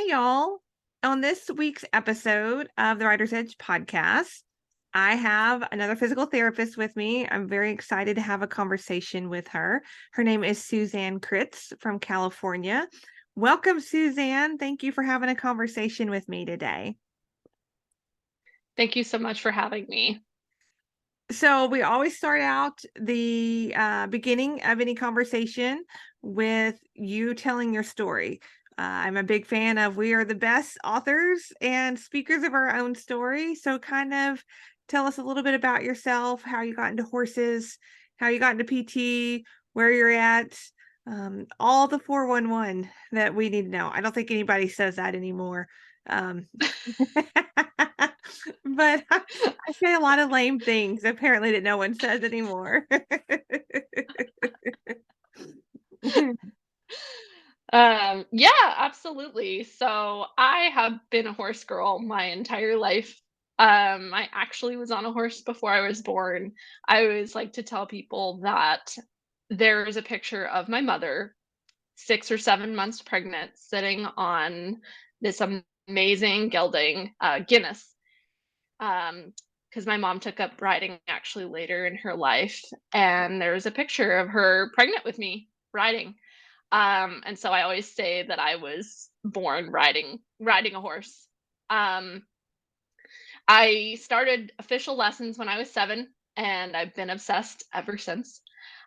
Hey, y'all. On this week's episode of the Writer's Edge podcast, I have another physical therapist with me. I'm very excited to have a conversation with her. Her name is Susanne Kritz from California. Welcome, Susanne. Thank you for having a conversation with me today. Thank you so much for having me. So, we always start out the beginning of any conversation with you telling your story. I'm a big fan of we are the best authors and speakers of our own story. So, kind of tell us a little bit about yourself, how you got into horses, how you got into PT, where you're at, all the 411 that we need to know. I don't think anybody says that anymore. Um, but I say a lot of lame things apparently that no one says anymore. Yeah, absolutely. So I have been a horse girl my entire life. I actually was on a horse before I was born. I always like to tell people that there is a picture of my mother, 6 or 7 months pregnant, sitting on this amazing gelding, Guinness. Because my mom took up riding actually later in her life, and there was a picture of her pregnant with me riding. And so I always say that I was born riding a horse. Um, I started official lessons when I was 7, and I've been obsessed ever since.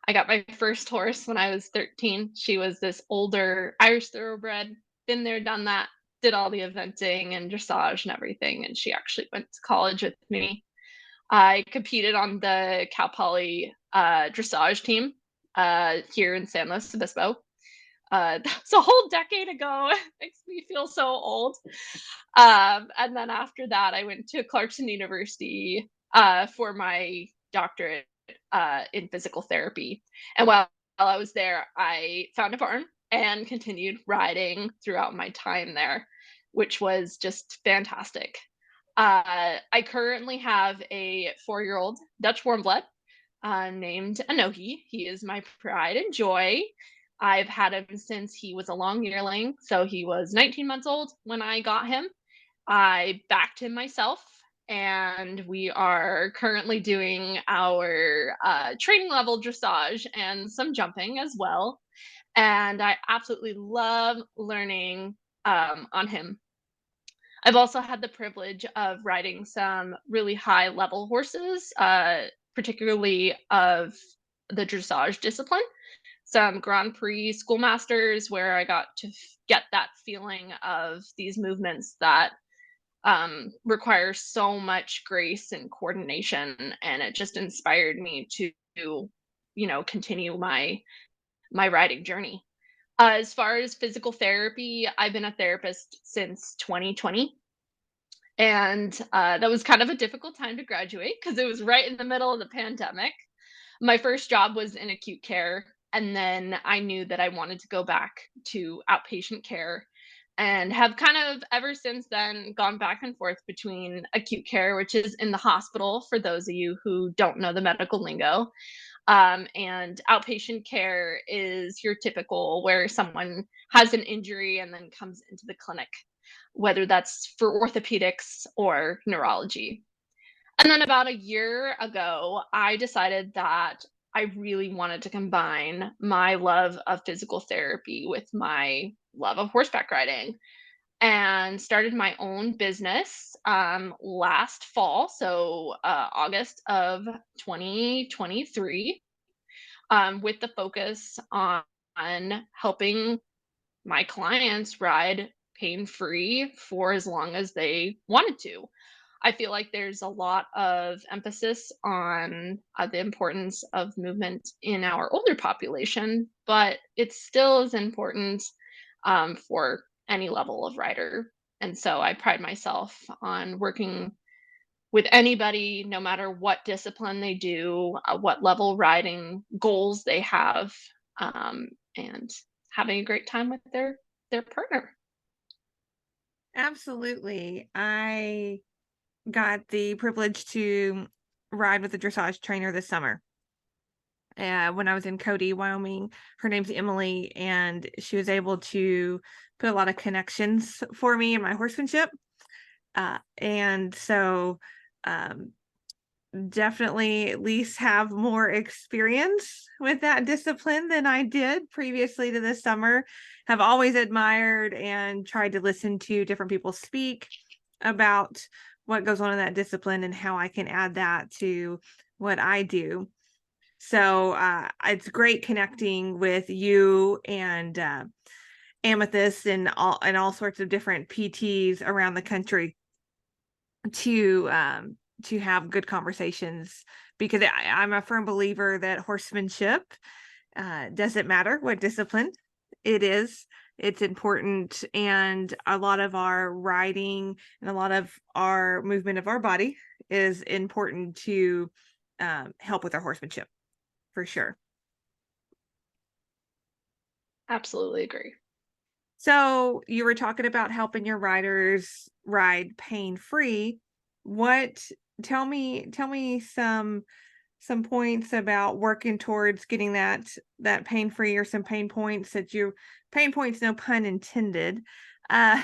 I got my first horse when I was 13. She was this older Irish thoroughbred, been there, done that, did all the eventing and dressage and everything, and she actually went to college with me. I competed on the Cal Poly dressage team here in San Luis Obispo. That's a whole decade ago. It makes me feel so old. And then after that, I went to Clarkson University for my doctorate in physical therapy. And while I was there, I found a barn and continued riding throughout my time there, which was just fantastic. I currently have a 4-year-old Dutch warm blood named Anohi. He is my pride and joy. I've had him since he was a long yearling, so he was 19 months old when I got him. I backed him myself, and we are currently doing our training level dressage and some jumping as well. And I absolutely love learning on him. I've also had the privilege of riding some really high level horses, particularly of the dressage discipline, some Grand Prix schoolmasters where I got to get that feeling of these movements that require so much grace and coordination, and it just inspired me to, continue my riding journey. As far as physical therapy, I've been a therapist since 2020. And that was kind of a difficult time to graduate because it was right in the middle of the pandemic. My first job was in acute care, and then I knew that I wanted to go back to outpatient care and have kind of ever since then gone back and forth between acute care, which is in the hospital for those of you who don't know the medical lingo, and outpatient care is your typical where someone has an injury and then comes into the clinic, whether that's for orthopedics or neurology. And then about a year ago, I decided that I really wanted to combine my love of physical therapy with my love of horseback riding and started my own business last fall, so August of 2023, with the focus on helping my clients ride pain free for as long as they wanted to. I feel like there's a lot of emphasis on the importance of movement in our older population, but it still is important for any level of rider. And so I pride myself on working with anybody, no matter what discipline they do, what level riding goals they have, and having a great time with their partner. Absolutely. I got the privilege to ride with a dressage trainer this summer. when I was in Cody, Wyoming. Her name's Emily, and she was able to put a lot of connections for me in my horsemanship. And so, um, definitely at least have more experience with that discipline than I did previously to this summer. Have always admired and tried to listen to different people speak about what goes on in that discipline and how I can add that to what I do. So it's great connecting with you and Amethyst and all sorts of different PTs around the country to have good conversations, because I'm a firm believer that horsemanship doesn't matter what discipline it is. It's important, and a lot of our riding and a lot of our movement of our body is important to help with our horsemanship for sure. Absolutely agree. So you were talking about helping your riders ride pain free. What tell me some points about working towards getting that pain free, or some pain points that you pain points, no pun intended. Uh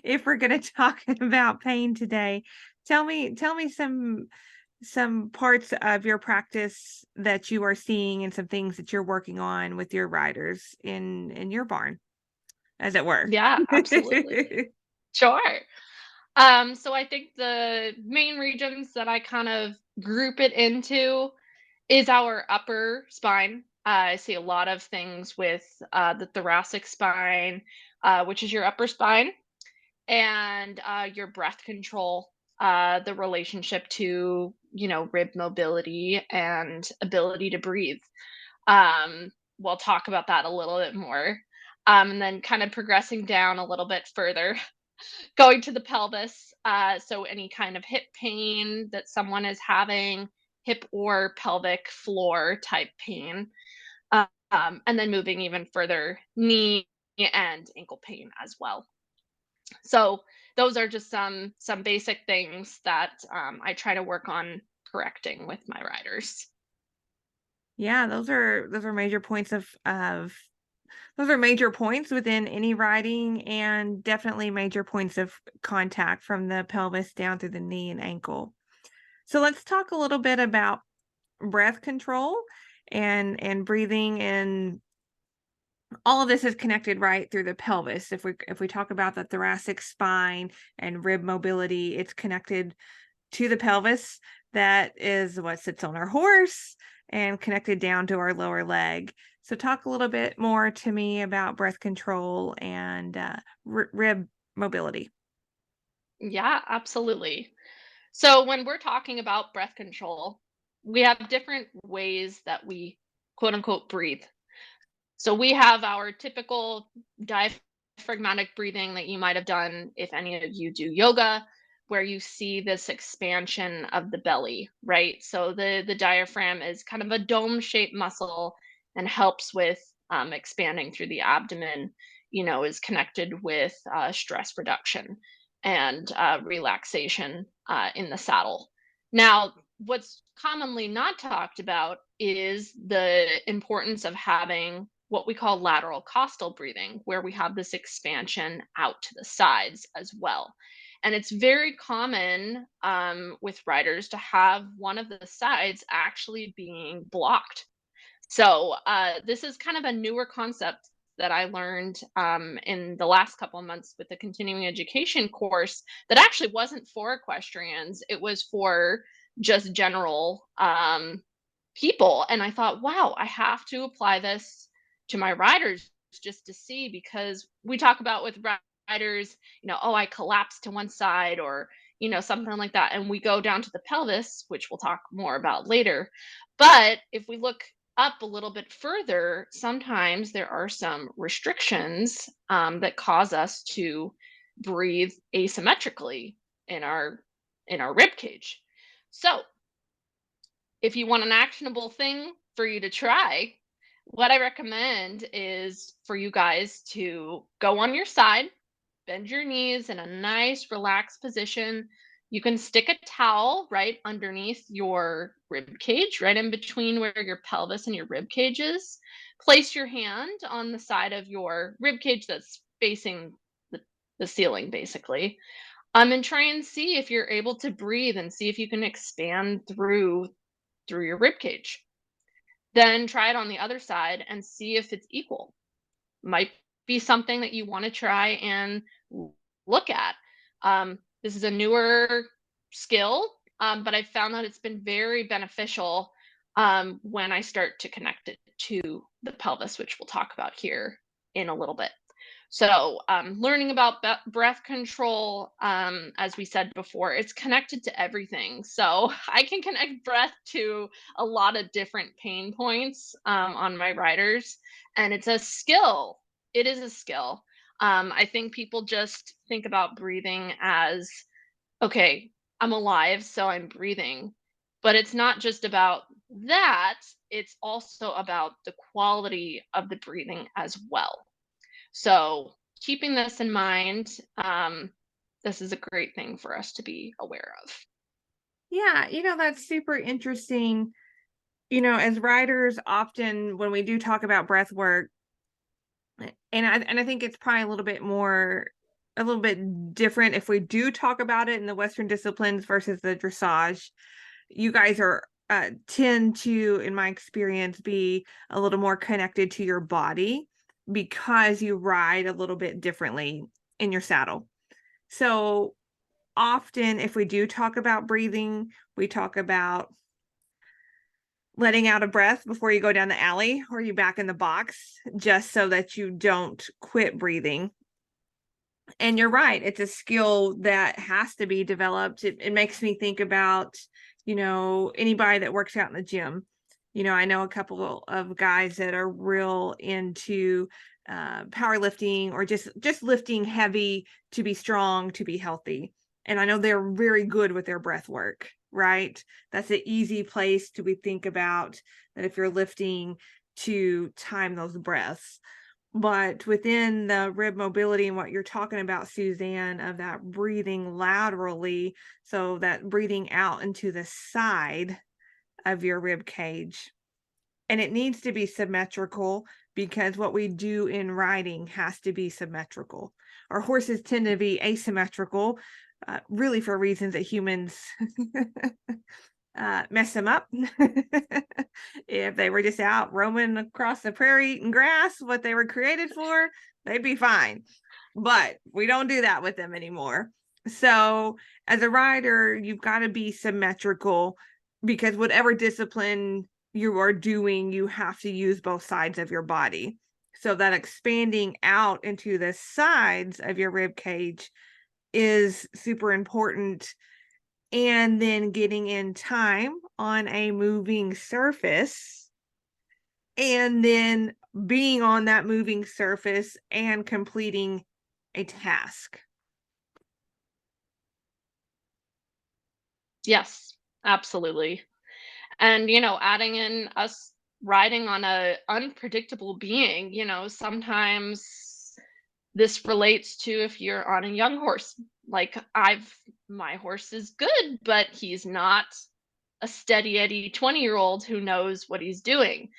if we're going to talk about pain today, tell me some parts of your practice that you are seeing and some things that you're working on with your riders in your barn, as it were. Yeah, absolutely. Sure. So I think the main regions that I kind of group it into is our upper spine. I see a lot of things with the thoracic spine, which is your upper spine, and your breath control, the relationship to, rib mobility and ability to breathe. We'll talk about that a little bit more. And then kind of progressing down a little bit further, going to the pelvis. So any kind of hip pain that someone is having, hip or pelvic floor type pain. And then moving even further, knee and ankle pain as well. So those are just some basic things that I try to work on correcting with my riders. Yeah, those are major points of those are major points within any riding, and definitely major points of contact from the pelvis down through the knee and ankle. So let's talk a little bit about breath control and breathing, and all of this is connected right through the pelvis. If we talk about the thoracic spine and rib mobility, it's connected to the pelvis. That is what sits on our horse and connected down to our lower leg. So talk a little bit more to me about breath control and rib mobility. Yeah, absolutely. So when we're talking about breath control, we have different ways that we quote unquote breathe. So we have our typical diaphragmatic breathing that you might have done if any of you do yoga, where you see this expansion of the belly, right? So the diaphragm is kind of a dome-shaped muscle and helps with expanding through the abdomen. Is connected with stress reduction and relaxation in the saddle. Now, what's commonly not talked about is the importance of having what we call lateral costal breathing, where we have this expansion out to the sides as well. And it's very common with riders to have one of the sides actually being blocked. So this is kind of a newer concept that I learned in the last couple of months with the continuing education course that actually wasn't for equestrians. It was for just general people. And I thought, wow, I have to apply this to my riders just to see, because we talk about with riders, oh, I collapsed to one side, or, something like that. And we go down to the pelvis, which we'll talk more about later. But if we look up a little bit further, sometimes there are some restrictions that cause us to breathe asymmetrically in our rib cage. So if you want an actionable thing for you to try, what I recommend is for you guys to go on your side, bend your knees in a nice relaxed position, You can stick a towel right underneath your rib cage, right in between where your pelvis and your rib cage is. Place your hand on the side of your rib cage that's facing the, the ceiling, basically. And try and see if you're able to breathe and see if you can expand through your rib cage. Then try it on the other side and see if it's equal. Might be something that you want to try and look at. This is a newer skill, but I've found that it's been very beneficial when I start to connect it to the pelvis, which we'll talk about here in a little bit. So, learning about breath control, as we said before, it's connected to everything. So, I can connect breath to a lot of different pain points on my riders, and it's a skill. It is a skill. I think people just think about breathing as, okay, I'm alive, so I'm breathing. But it's not just about that, it's also about the quality of the breathing as well. So, keeping this in mind, this is a great thing for us to be aware of. Yeah, that's super interesting. As writers, often when we do talk about breath work, and I think it's probably a little bit different if we do talk about it in the Western disciplines versus the dressage. You guys are tend to, in my experience, be a little more connected to your body because you ride a little bit differently in your saddle. So often, if we do talk about breathing, we talk about letting out a breath before you go down the alley or you back in the box, just so that you don't quit breathing. And you're right, it's a skill that has to be developed. It makes me think about, anybody that works out in the gym. I know a couple of guys that are real into powerlifting or just lifting heavy to be strong, to be healthy. And I know they're very good with their breath work, right? That's an easy place to be think about that if you're lifting to time those breaths. But within the rib mobility and what you're talking about, Suzanne, of that breathing laterally, so that breathing out into the side of your rib cage. And it needs to be symmetrical because what we do in riding has to be symmetrical. Our horses tend to be asymmetrical, really for reasons that humans mess them up. If they were just out roaming across the prairie eating grass, what they were created for, they'd be fine. But we don't do that with them anymore. So as a rider, you've got to be symmetrical because whatever discipline you are doing, you have to use both sides of your body. So that expanding out into the sides of your rib cage is super important, and then getting in time on a moving surface, and then being on that moving surface and completing a task. Yes, absolutely. And, adding in us riding on a unpredictable being, sometimes this relates to if you're on a young horse. Like my horse is good, but he's not a steady Eddie 20-year-old who knows what he's doing,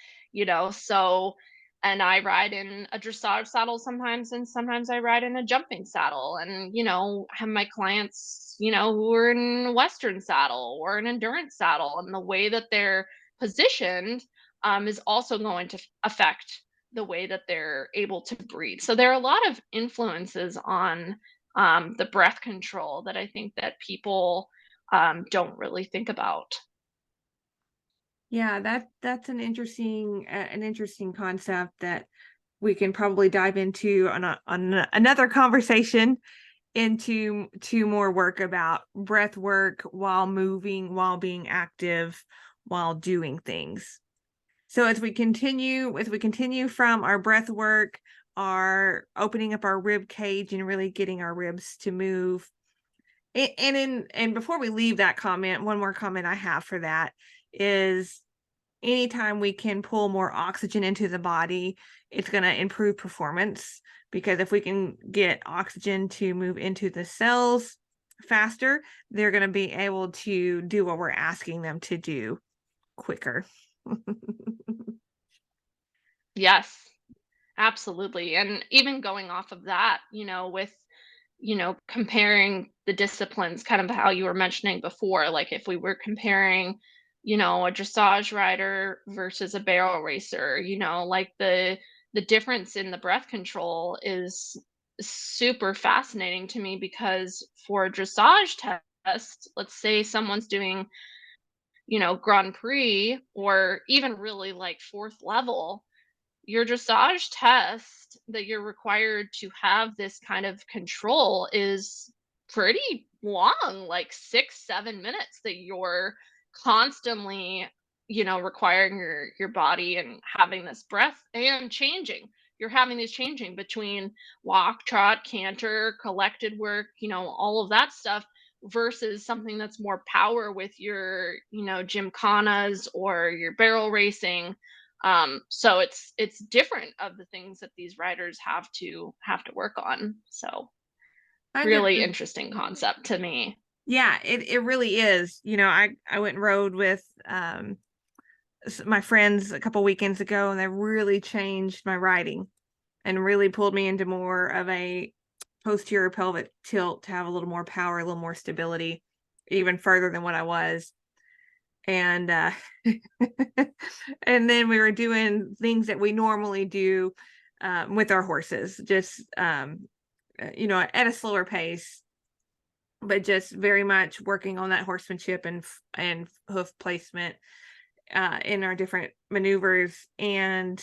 So, and I ride in a dressage saddle sometimes, and sometimes I ride in a jumping saddle, and, have my clients, who are in a Western saddle or an endurance saddle, and the way that they're positioned is also going to affect the way that they're able to breathe. So there are a lot of influences on the breath control that I think that people don't really think about. Yeah, that's an interesting concept that we can probably dive into on another conversation, into more work about breath work while moving, while being active, while doing things. So as we continue from our breath work, our opening up our rib cage and really getting our ribs to move. And before we leave that comment, one more comment I have for that is anytime we can pull more oxygen into the body, it's going to improve performance, because if we can get oxygen to move into the cells faster, they're going to be able to do what we're asking them to do quicker. Yes, absolutely. And even going off of that, with, comparing the disciplines, kind of how you were mentioning before, like if we were comparing, a dressage rider versus a barrel racer, like the difference in the breath control is super fascinating to me because for a dressage test, let's say someone's doing, Grand Prix or even really like fourth level, your dressage test that you're required to have this kind of control is pretty long, like 6 7 minutes that you're constantly, requiring your body and having this breath and changing. You're having these changing between walk, trot, canter, collected work, all of that stuff versus something that's more power with your, gymkhanas or your barrel racing. So it's different of the things that these writers have to work on. So really 100%. interesting concept to me. Yeah, it really is. I went and rode with my friends a couple weekends ago, and they really changed my riding and really pulled me into more of a posterior pelvic tilt to have a little more power, a little more stability, even further than what I was. And and then we were doing things that we normally do with our horses, just at a slower pace, but just very much working on that horsemanship and hoof placement in our different maneuvers. And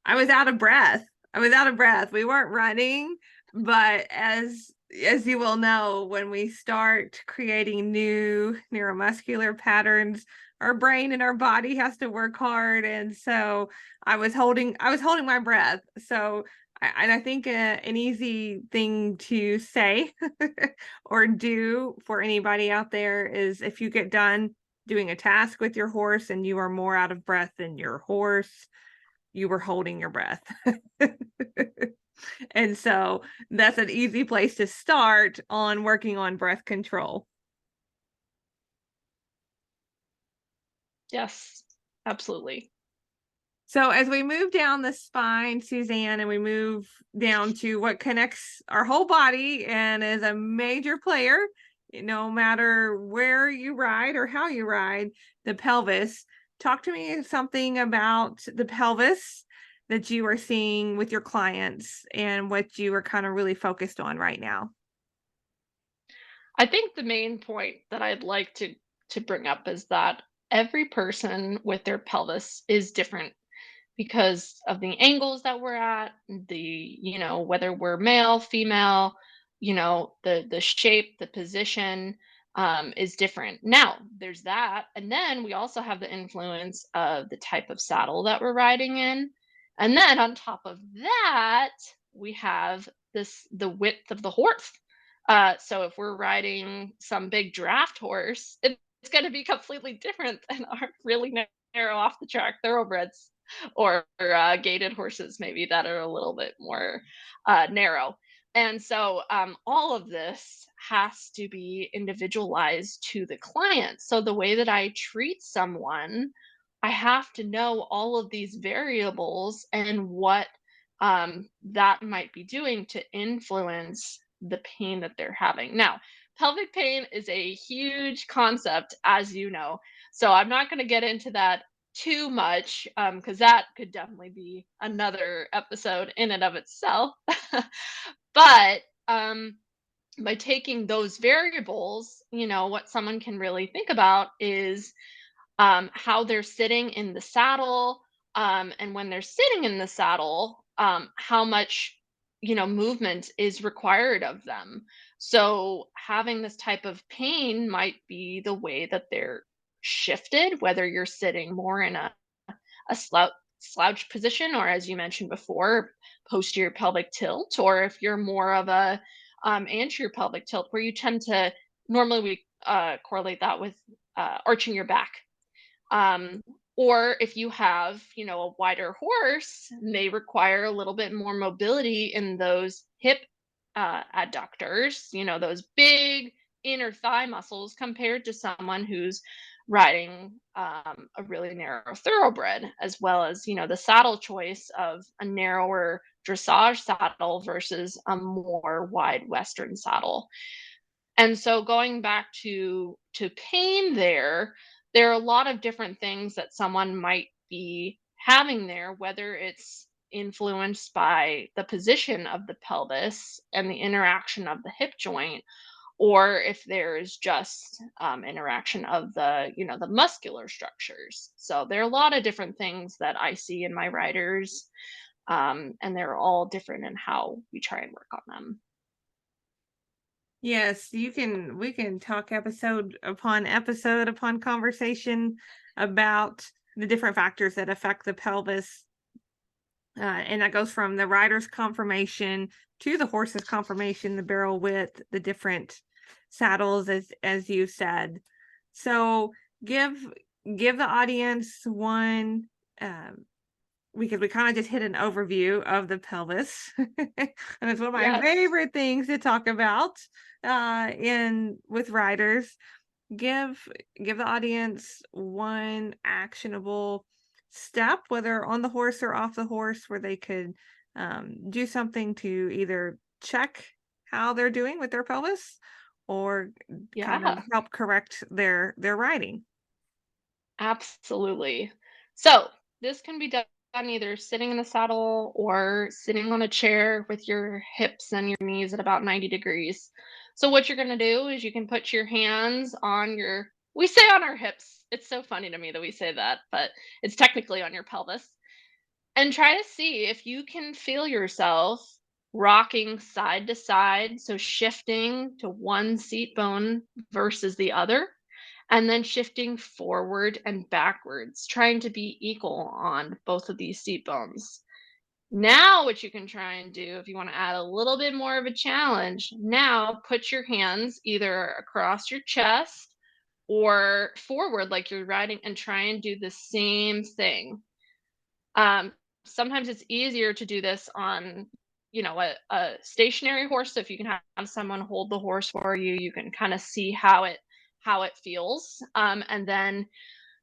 I was out of breath. I was out of breath. We weren't running, but as you will know, when we start creating new neuromuscular patterns, our brain and our body has to work hard. And so I was holding my breath. So and I think an easy thing to say or do for anybody out there is if you get done doing a task with your horse and you are more out of breath than your horse, you were holding your breath. And so that's an easy place to start on working on breath control. Yes, absolutely. So as we move down the spine, Suzanne, and we move down to what connects our whole body and is a major player, no matter where you ride or how you ride, the pelvis. Talk to me something about the pelvis that you are seeing with your clients and what you are kind of really focused on right now. I think the main point that I'd like to bring up is that every person with their pelvis is different because of the angles that we're at, whether we're male, female, the shape, the position is different. Now, there's that. And then we also have the influence of the type of saddle that we're riding in. And then on top of that, we have the width of the horse. So if we're riding some big draft horse, it's going to be completely different than our really narrow off the track thoroughbreds or gated horses maybe that are a little bit more narrow. And so all of this has to be individualized to the client. So the way that I treat someone, I have to know all of these variables and what that might be doing to influence the pain that they're having. Now, pelvic pain is a huge concept, as you know. So I'm not going to get into that too much because that could definitely be another episode in and of itself. But by taking those variables, what someone can really think about is how they're sitting in the saddle, and when they're sitting in the saddle, how much movement is required of them. So having this type of pain might be the way that they're shifted, whether you're sitting more in a slouch position, or as you mentioned before, posterior pelvic tilt, or if you're more of a anterior pelvic tilt, where you tend to normally we correlate that with arching your back. um, or if you have, a wider horse, may require a little bit more mobility in those hip adductors, those big inner thigh muscles, compared to someone who's riding a really narrow thoroughbred, as well as, the saddle choice of a narrower dressage saddle versus a more wide Western saddle. And so going back to pain there are a lot of different things that someone might be having there, whether it's influenced by the position of the pelvis and the interaction of the hip joint, or if there's just interaction of the muscular structures. So there are a lot of different things that I see in my riders, and they're all different in how we try and work on them. Yes, we can talk episode upon conversation about the different factors that affect the pelvis. And that goes from the rider's conformation to the horse's conformation, the barrel width, the different saddles, as you said. So give give the audience one, because we kind of just hit an overview of the pelvis, and it's one of my Yes. favorite things to talk about in with riders. Give give the audience one actionable step, whether on the horse or off the horse, where they could do something to either check how they're doing with their pelvis, or kind of Yeah. help correct their riding. Absolutely. So this can be done either sitting in the saddle or sitting on a chair with your hips and your knees at about 90 degrees. So what you're going to do is you can put your hands on we say on our hips. It's so funny to me that we say that, but it's technically on your pelvis. And try to see if you can feel yourself rocking side to side. So shifting to one seat bone versus the other, and then shifting forward and backwards, trying to be equal on both of these seat bones. Now, what you can try and do if you want to add a little bit more of a challenge, now put your hands either across your chest or forward like you're riding, and try and do the same thing. um, Sometimes it's easier to do this on, a stationary horse. So if you can have someone hold the horse for you, you can kind of see how it feels, and then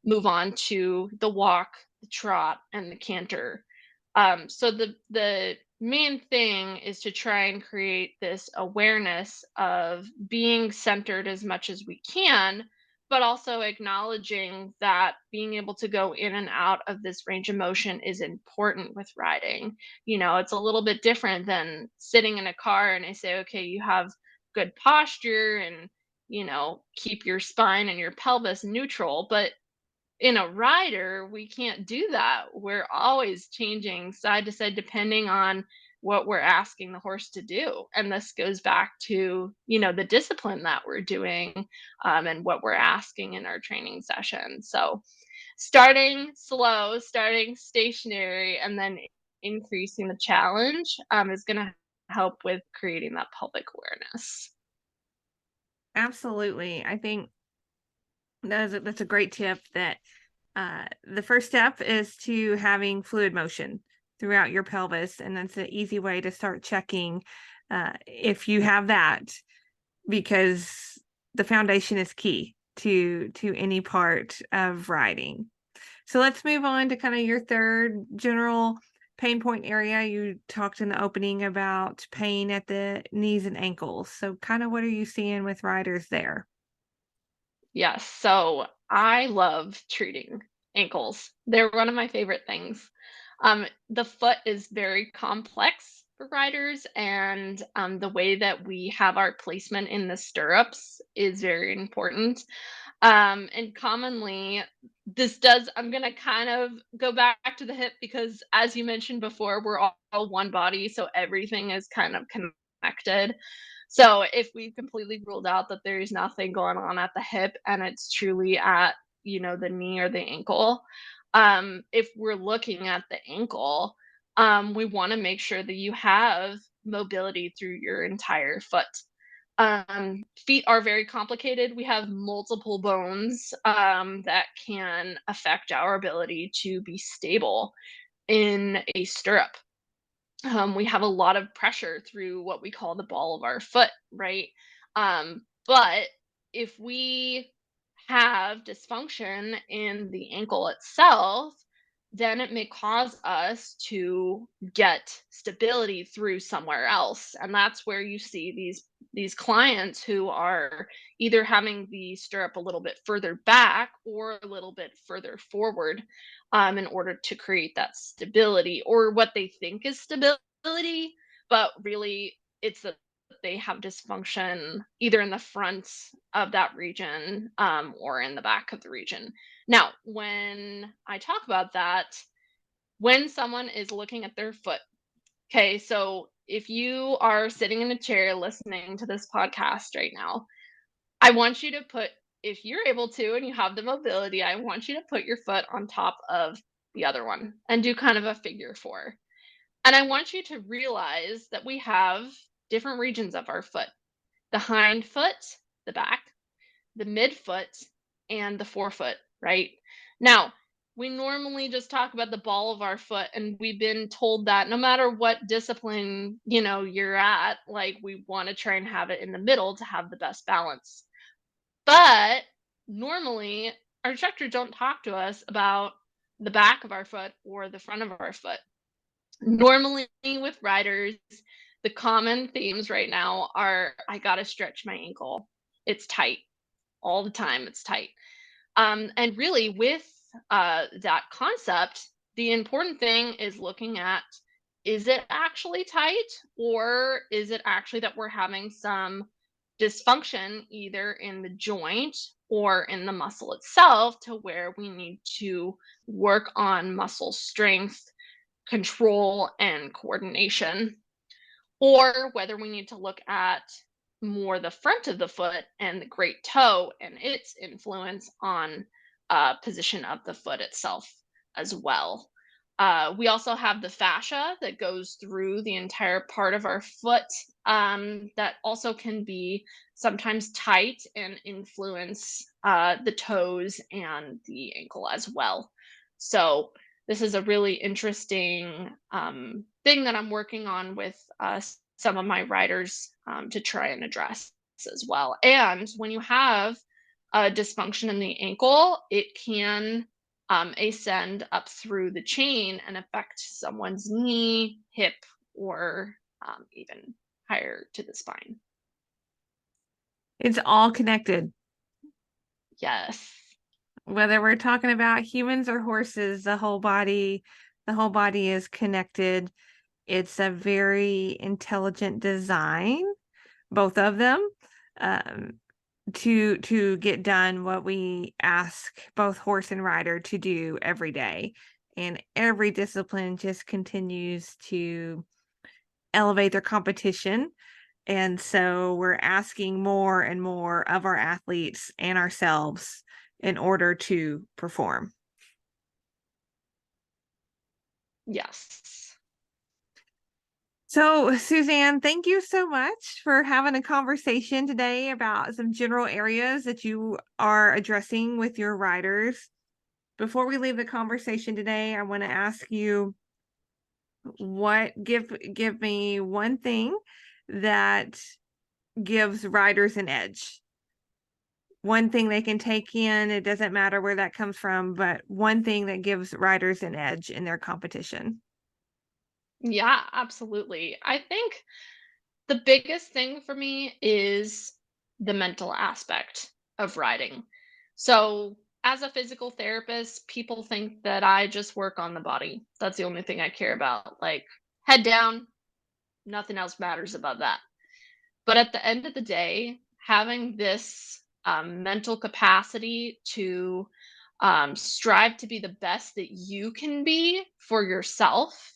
move on to the walk, the trot, and the canter. So the main thing is to try and create this awareness of being centered as much as we can, but also acknowledging that being able to go in and out of this range of motion is important with riding. It's a little bit different than sitting in a car and I say, okay, you have good posture and keep your spine and your pelvis neutral. But in a rider, we can't do that. We're always changing side to side depending on what we're asking the horse to do. And this goes back to, the discipline that we're doing, and what we're asking in our training session. So starting slow, starting stationary, and then increasing the challenge, is going to help with creating that pelvic awareness. Absolutely, I think that's a great tip. That the first step is to having fluid motion throughout your pelvis, and that's an easy way to start checking if you have that, because the foundation is key to any part of riding. So let's move on to kind of your third general pain point area. You talked in the opening about pain at the knees and ankles. So kind of what are you seeing with riders there? Yes, so I love treating ankles. They're one of my favorite things. The foot is very complex for riders, and the way that we have our placement in the stirrups is very important. And commonly, I'm going to kind of go back to the hip because, as you mentioned before, we're all one body, so everything is kind of connected. So if we've completely ruled out that there's nothing going on at the hip and it's truly at, the knee or the ankle, if we're looking at the ankle, we want to make sure that you have mobility through your entire foot. Feet are very complicated. We have multiple bones that can affect our ability to be stable in a stirrup. We have a lot of pressure through what we call the ball of our foot, right? But if we have dysfunction in the ankle itself, then it may cause us to get stability through somewhere else. And that's where you see these clients who are either having the stirrup a little bit further back or a little bit further forward, in order to create that stability, or what they think is stability, but really it's that they have dysfunction either in the front of that region, or in the back of the region. Now, when I talk about that, when someone is looking at their foot, okay, so if you are sitting in a chair listening to this podcast right now, I want you to put, if you're able to and you have the mobility, I want you to put your foot on top of the other one and do kind of a figure four. And I want you to realize that we have different regions of our foot: the hind foot, the back, the midfoot, and the forefoot, right? Now, we normally just talk about the ball of our foot, and we've been told that no matter what discipline, you're at, like, we want to try and have it in the middle to have the best balance. But normally, our instructors don't talk to us about the back of our foot or the front of our foot. Normally, with riders, the common themes right now are, I gotta stretch my ankle. It's tight. All the time, it's tight. And really, with that concept, the important thing is looking at, is it actually tight, or is it actually that we're having some dysfunction either in the joint or in the muscle itself, to where we need to work on muscle strength, control, and coordination, or whether we need to look at more the front of the foot and the great toe and its influence on position of the foot itself as well. We also have the fascia that goes through the entire part of our foot, that also can be sometimes tight and influence the toes and the ankle as well. So this is a really interesting thing that I'm working on with some of my writers, to try and address as well. And when you have a dysfunction in the ankle, it can ascend up through the chain and affect someone's knee, hip, or even higher to the spine. It's all connected. Yes. Whether we're talking about humans or horses, the whole body is connected. It's a very intelligent design, both of them, um, to get done what we ask both horse and rider to do every day. And every discipline just continues to elevate their competition. And so we're asking more and more of our athletes and ourselves in order to perform. Yes. So, Suzanne, thank you so much for having a conversation today about some general areas that you are addressing with your riders. Before we leave the conversation today, I want to ask you, give me one thing that gives riders an edge. One thing they can take in, it doesn't matter where that comes from, but one thing that gives riders an edge in their competition. Yeah, absolutely. I think the biggest thing for me is the mental aspect of riding. So, as a physical therapist, people think that I just work on the body. That's the only thing I care about. Like, head down, nothing else matters about that. But at the end of the day, having this mental capacity to strive to be the best that you can be for yourself,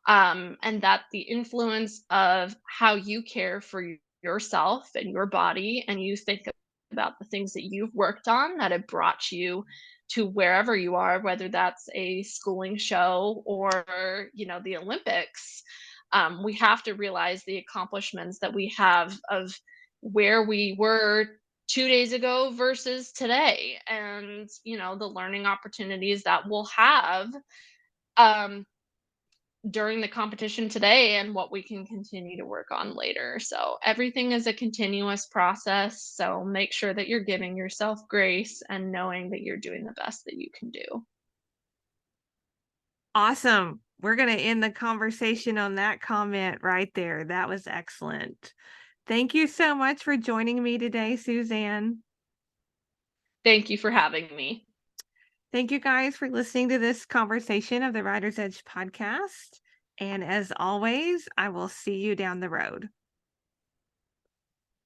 and that the influence of how you care for yourself and your body, and you think about the things that you've worked on that have brought you to wherever you are, whether that's a schooling show or the Olympics. We have to realize the accomplishments that we have of where we were 2 days ago versus today, and the learning opportunities that we'll have, um, during the competition today and what we can continue to work on later. So everything is a continuous process. So make sure that you're giving yourself grace and knowing that you're doing the best that you can do. Awesome. We're going to end the conversation on that comment right there. That was excellent. Thank you so much for joining me today, Suzanne. Thank you for having me. Thank you guys for listening to this conversation of the Writer's Edge podcast. And as always, I will see you down the road.